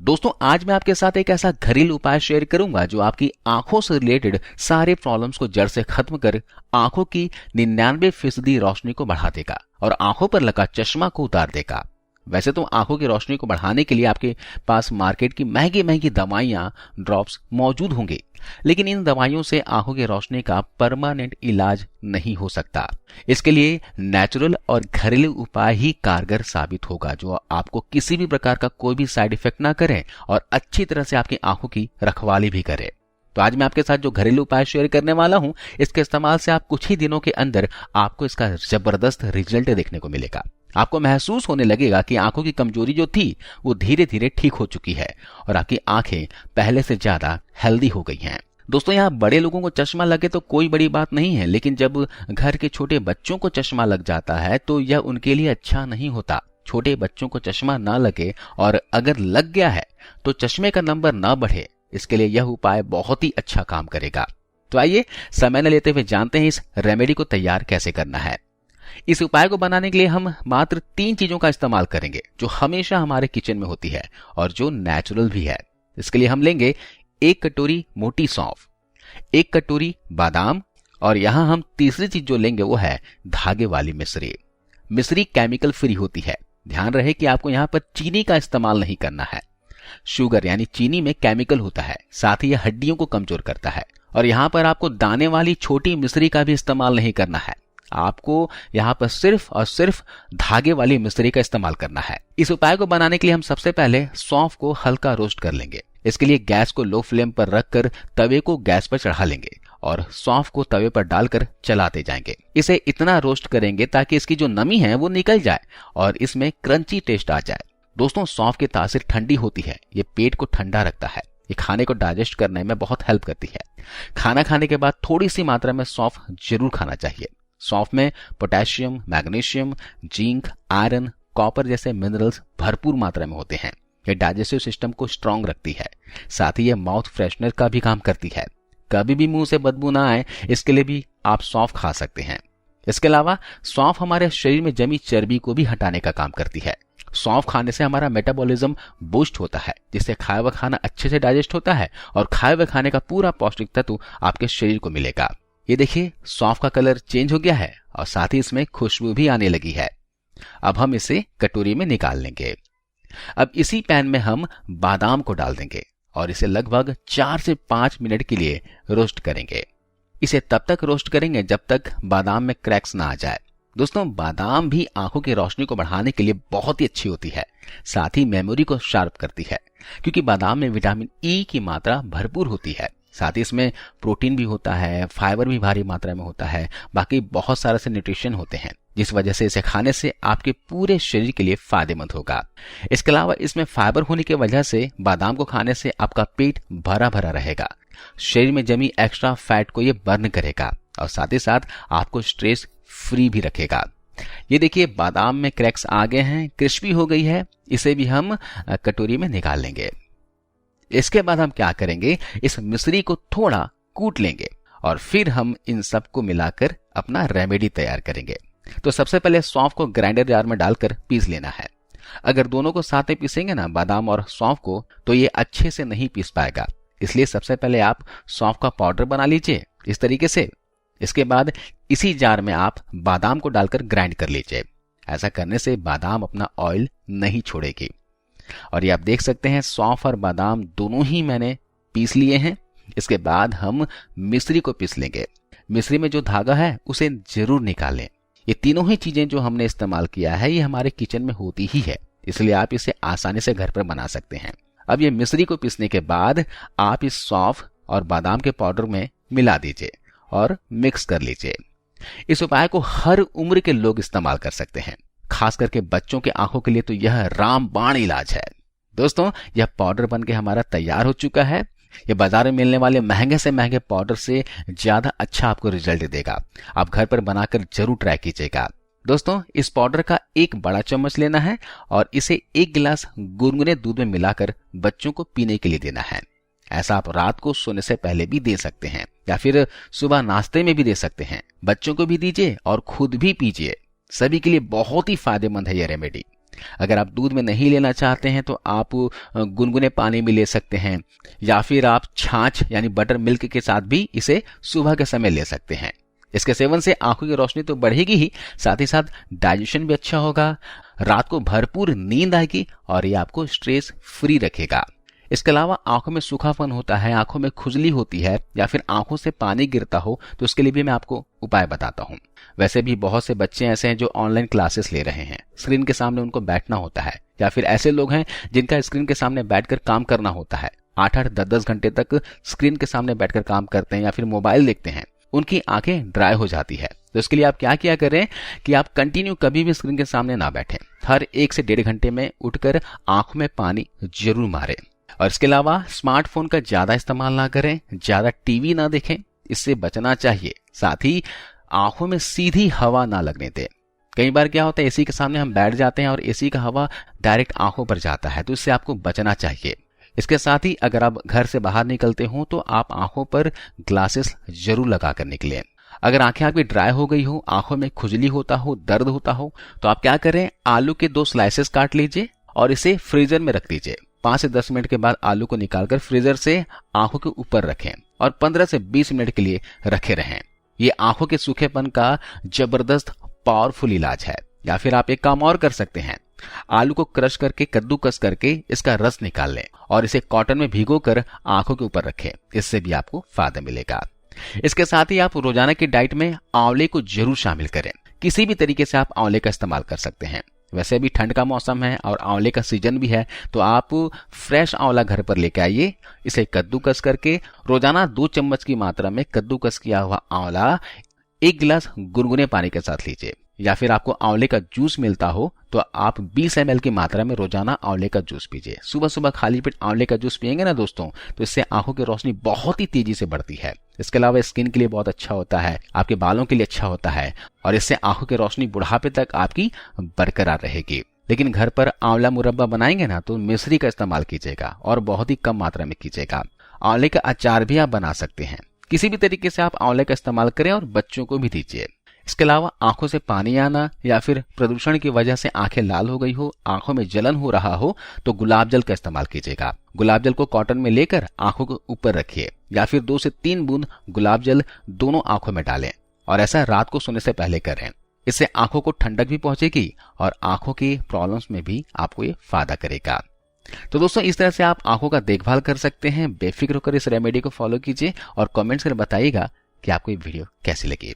दोस्तों आज मैं आपके साथ एक ऐसा घरेलू उपाय शेयर करूंगा जो आपकी आंखों से रिलेटेड सारे प्रॉब्लम्स को जड़ से खत्म कर आंखों की 99% रोशनी को बढ़ा देगा और आंखों पर लगा चश्मा को उतार देगा। वैसे तो आंखों की रोशनी को बढ़ाने के लिए आपके पास मार्केट की महंगी महंगी दवाइयां ड्रॉप्स मौजूद होंगे, लेकिन इन दवाइयों से आंखों की रोशनी का परमानेंट इलाज नहीं हो सकता। इसके लिए नेचुरल और घरेलू उपाय ही कारगर साबित होगा जो आपको किसी भी प्रकार का कोई भी साइड इफेक्ट ना करे और अच्छी तरह से आपकी आंखों की रखवाली भी करे। तो आज मैं आपके साथ जो घरेलू उपाय शेयर करने वाला हूं, इसके इस्तेमाल से आप कुछ ही दिनों के अंदर आपको इसका जबरदस्त रिजल्ट देखने को मिलेगा। आपको महसूस होने लगेगा कि आंखों की कमजोरी जो थी वो धीरे धीरे ठीक हो चुकी है और आपकी आंखें पहले से ज्यादा हेल्दी हो गई हैं। दोस्तों यहाँ बड़े लोगों को चश्मा लगे तो कोई बड़ी बात नहीं है, लेकिन जब घर के छोटे बच्चों को चश्मा लग जाता है तो यह उनके लिए अच्छा नहीं होता। छोटे बच्चों को चश्मा ना लगे और अगर लग गया है तो चश्मे का नंबर ना बढ़े, इसके लिए यह उपाय बहुत ही अच्छा काम करेगा। तो आइए समय न लेते हुए जानते हैं इस रेमेडी को तैयार कैसे करना है। इस उपाय को बनाने के लिए हम मात्र 3 चीजों का इस्तेमाल करेंगे जो हमेशा हमारे किचन में होती है और जो नेचुरल भी है। इसके लिए हम लेंगे 1 कटोरी मोटी सौंफ, 1 कटोरी बादाम और यहां हम तीसरी चीज जो लेंगे वो है धागे वाली मिश्री। मिश्री केमिकल फ्री होती है। ध्यान रहे कि आपको यहां पर चीनी का इस्तेमाल नहीं करना है। शुगर यानी चीनी में केमिकल होता है, साथ ही यह हड्डियों को कमजोर करता है। और यहां पर आपको दाने वाली छोटी मिश्री का भी इस्तेमाल नहीं करना है। आपको यहां पर सिर्फ और सिर्फ धागे वाली मिश्री का इस्तेमाल करना है। इस उपाय को बनाने के लिए हम सबसे पहले सौंफ को हल्का रोस्ट कर लेंगे। इसके लिए गैस को लो फ्लेम पर रखकर तवे को गैस पर चढ़ा लेंगे और सौंफ को तवे पर डालकर चलाते जाएंगे। इसे इतना रोस्ट करेंगे ताकि इसकी जो नमी है वो निकल जाए और इसमें क्रंची टेस्ट आ जाए। दोस्तों सौंफ की तासीर ठंडी होती है, ये पेट को ठंडा रखता है, ये खाने को डाइजेस्ट करने में बहुत हेल्प करती है। खाना खाने के बाद थोड़ी सी मात्रा में सौंफ जरूर खाना चाहिए। सौंफ में potassium, magnesium, zinc, iron, copper जैसे मिनरल्स भरपूर मात्रा में होते हैं। ये डाइजेस्टिव सिस्टम को स्ट्रांग रखती है, साथ ही ये माउथ फ्रेशनर का भी काम करती है। कभी भी मुंह से बदबू ना आए इसके लिए भी आप सौंफ खा सकते हैं। इसके अलावा सौंफ हमारे शरीर में जमी चर्बी को भी हटाने का काम करती है। सौंफ खाने से हमारा मेटाबॉलिज्म बूस्ट होता है, जिससे खाया हुआ खाना अच्छे से डाइजेस्ट होता है और खाए हुए खाने का पूरा पौष्टिक तत्व आपके शरीर को मिलेगा। ये देखिए सौंफ का कलर चेंज हो गया है और साथ ही इसमें खुशबू भी आने लगी है। अब हम इसे कटोरी में निकाल लेंगे। अब इसी पैन में हम बादाम को डाल देंगे और इसे लगभग 4 से 5 मिनट के लिए रोस्ट करेंगे। इसे तब तक रोस्ट करेंगे जब तक बादाम में क्रैक्स ना आ जाए। दोस्तों बादाम भी आंखों की रोशनी को बढ़ाने के लिए बहुत ही अच्छी होती है, साथ ही मेमोरी को शार्प करती है क्योंकि बादाम में विटामिन ई की मात्रा भरपूर होती है। साथ ही इसमें प्रोटीन भी होता है, फाइबर भी भारी मात्रा में होता है, बाकी बहुत सारे से न्यूट्रिशन होते हैं, जिस वजह से इसे खाने से आपके पूरे शरीर के लिए फायदेमंद होगा। इसके अलावा इसमें फाइबर होने की वजह से बादाम को खाने से आपका पेट भरा भरा रहेगा, शरीर में जमी एक्स्ट्रा फैट को ये बर्न करेगा और साथ ही साथ आपको स्ट्रेस फ्री भी रखेगा। ये देखिए बादाम में क्रैक्स आ गए हैं, क्रिस्पी हो गई है। इसे भी हम कटोरी में निकाल लेंगे। इसके बाद हम क्या करेंगे, इस मिश्री को थोड़ा कूट लेंगे और फिर हम इन सबको मिलाकर अपना रेमेडी तैयार करेंगे। तो सबसे पहले सौंफ को ग्राइंडर जार में डालकर पीस लेना है। अगर दोनों को साथ में पीसेंगे ना, बादाम और सौंफ को, तो ये अच्छे से नहीं पीस पाएगा। इसलिए सबसे पहले आप सौंफ का पाउडर बना लीजिए इस तरीके से। इसके बाद इसी जार में आप बादाम को डालकर ग्राइंड कर लीजिए। ऐसा करने से बादाम अपना ऑयल नहीं छोड़ेगी। और ये आप देख सकते हैं सौंफ और बादाम दोनों ही मैंने पीस लिए हैं। इसके बाद हम मिश्री को पीस लेंगे। मिश्री में जो धागा है उसे जरूर निकालें। ये तीनों ही चीजें जो हमने इस्तेमाल किया है ये हमारे किचन में होती ही है, इसलिए आप इसे आसानी से घर पर बना सकते हैं। अब ये मिश्री को पीसने के बाद आप इस सौंफ और बादाम के पाउडर में मिला दीजिए और मिक्स कर लीजिए। इस उपाय को हर उम्र के लोग इस्तेमाल कर सकते हैं, खास करके बच्चों के आंखों के लिए तो यह रामबाण इलाज है। दोस्तों यह पाउडर बनके हमारा तैयार हो चुका है। यह बाजार में मिलने वाले महंगे से महंगे पाउडर से ज्यादा अच्छा आपको रिजल्ट देगा। आप घर पर बनाकर जरूर ट्राई कीजिएगा। दोस्तों इस पाउडर का 1 बड़ा चम्मच लेना है और इसे 1 गिलास गुनगुने दूध में मिलाकर बच्चों को पीने के लिए देना है। ऐसा आप रात को सोने से पहले भी दे सकते हैं या फिर सुबह नाश्ते में भी दे सकते हैं। बच्चों को भी दीजिए और खुद भी पीजिए। सभी के लिए बहुत ही फायदेमंद है यह रेमेडी। अगर आप दूध में नहीं लेना चाहते हैं तो आप गुनगुने पानी में ले सकते हैं, या फिर आप छाछ यानी बटर मिल्क के साथ भी इसे सुबह के समय ले सकते हैं। इसके सेवन से आंखों की रोशनी तो बढ़ेगी ही, साथ ही साथ डाइजेशन भी अच्छा होगा, रात को भरपूर नींद आएगी और ये आपको स्ट्रेस फ्री रखेगा। इसके अलावा आंखों में सूखापन होता है, आंखों में खुजली होती है, या फिर आंखों से पानी गिरता हो, तो इसके लिए भी मैं आपको उपाय बताता हूं। वैसे भी बहुत से बच्चे ऐसे हैं जो ऑनलाइन क्लासेस ले रहे हैं, स्क्रीन के सामने उनको बैठना होता है, या फिर ऐसे लोग हैं जिनका स्क्रीन के सामने बैठकर काम करना होता है, 8-8, 10-10 घंटे तक स्क्रीन के सामने बैठकर काम करते हैं या फिर मोबाइल देखते हैं, उनकी आंखें ड्राई हो जाती है। तो इसके लिए आप क्या किया करें कि आप कंटिन्यू कभी भी स्क्रीन के सामने ना बैठें, हर 1 से 1.5 घंटे में उठकर आंखों में पानी जरूर मारें। और इसके अलावा स्मार्टफोन का ज्यादा इस्तेमाल ना करें, ज्यादा टीवी ना देखें, इससे बचना चाहिए। साथ ही आंखों में सीधी हवा ना लगने दें। कई बार क्या होता है, एसी के सामने हम बैठ जाते हैं और एसी का हवा डायरेक्ट आंखों पर जाता है, तो इससे आपको बचना चाहिए। इसके साथ ही अगर आप घर से बाहर निकलते हो तो आप आंखों पर ग्लासेस जरूर लगा कर निकलें। अगर आंखें आपकी ड्राई हो गई हो, आंखों में खुजली होता हो, दर्द होता हो, तो आप क्या करें, आलू के 2 स्लाइसेस काट लीजिए और इसे फ्रीजर में रख दीजिए। 5 से 10 मिनट के बाद आलू को निकालकर फ्रीजर से आंखों के ऊपर रखें और 15 से 20 मिनट के लिए रखे रहें। ये आंखों के सूखेपन का जबरदस्त पावरफुल इलाज है। या फिर आप एक काम और कर सकते हैं, आलू को क्रश करके कद्दूकस करके इसका रस निकाल लें और इसे कॉटन में भिगोकर आंखों के ऊपर रखें, इससे भी आपको फायदा मिलेगा। इसके साथ ही आप रोजाना की डाइट में आंवले को जरूर शामिल करें। किसी भी तरीके से आप आंवले का इस्तेमाल कर सकते हैं। वैसे भी ठंड का मौसम है और आंवले का सीजन भी है, तो आप फ्रेश आंवला घर पर लेके आइए, इसे कद्दूकस करके रोजाना 2 चम्मच की मात्रा में कद्दूकस किया हुआ आंवला 1 गिलास गुनगुने पानी के साथ लीजिए। या फिर आपको आंवले का जूस मिलता हो तो आप 20 ml की मात्रा में रोजाना आंवले का जूस पीजिए। सुबह सुबह खाली पेट आंवले का जूस पिएंगे ना दोस्तों, तो इससे आंखों की रोशनी बहुत ही तेजी से बढ़ती है। इसके अलावा स्किन के लिए बहुत अच्छा होता है, आपके बालों के लिए अच्छा होता है और इससे आंखों की रोशनी बुढ़ापे तक आपकी बरकरार रहेगी। लेकिन घर पर आंवला मुरब्बा बनाएंगे ना तो मिश्री का इस्तेमाल कीजिएगा और बहुत ही कम मात्रा में कीजिएगा। आंवले का अचार भी आप बना सकते हैं। किसी भी तरीके से आप आंवले का इस्तेमाल करें और बच्चों को भी दीजिए। इसके अलावा आंखों से पानी आना या फिर प्रदूषण की वजह से आंखें लाल हो गई हो, आंखों में जलन हो रहा हो, तो गुलाब जल का इस्तेमाल कीजिएगा। गुलाब जल को कॉटन में लेकर आंखों के ऊपर रखिए या फिर 2 से 3 बूंद गुलाब जल दोनों आंखों में डालें और ऐसा रात को सोने से पहले करें। इससे आंखों को ठंडक भी पहुंचेगी और आंखों की प्रॉब्लम्स में भी आपको ये फायदा करेगा। तो दोस्तों, इस तरह से आप आंखों का देखभाल कर सकते हैं। बेफिक्र होकर इस रेमेडी को फॉलो कीजिए और कमेंट्स कर बताइएगा कि आपको ये वीडियो कैसी लगी।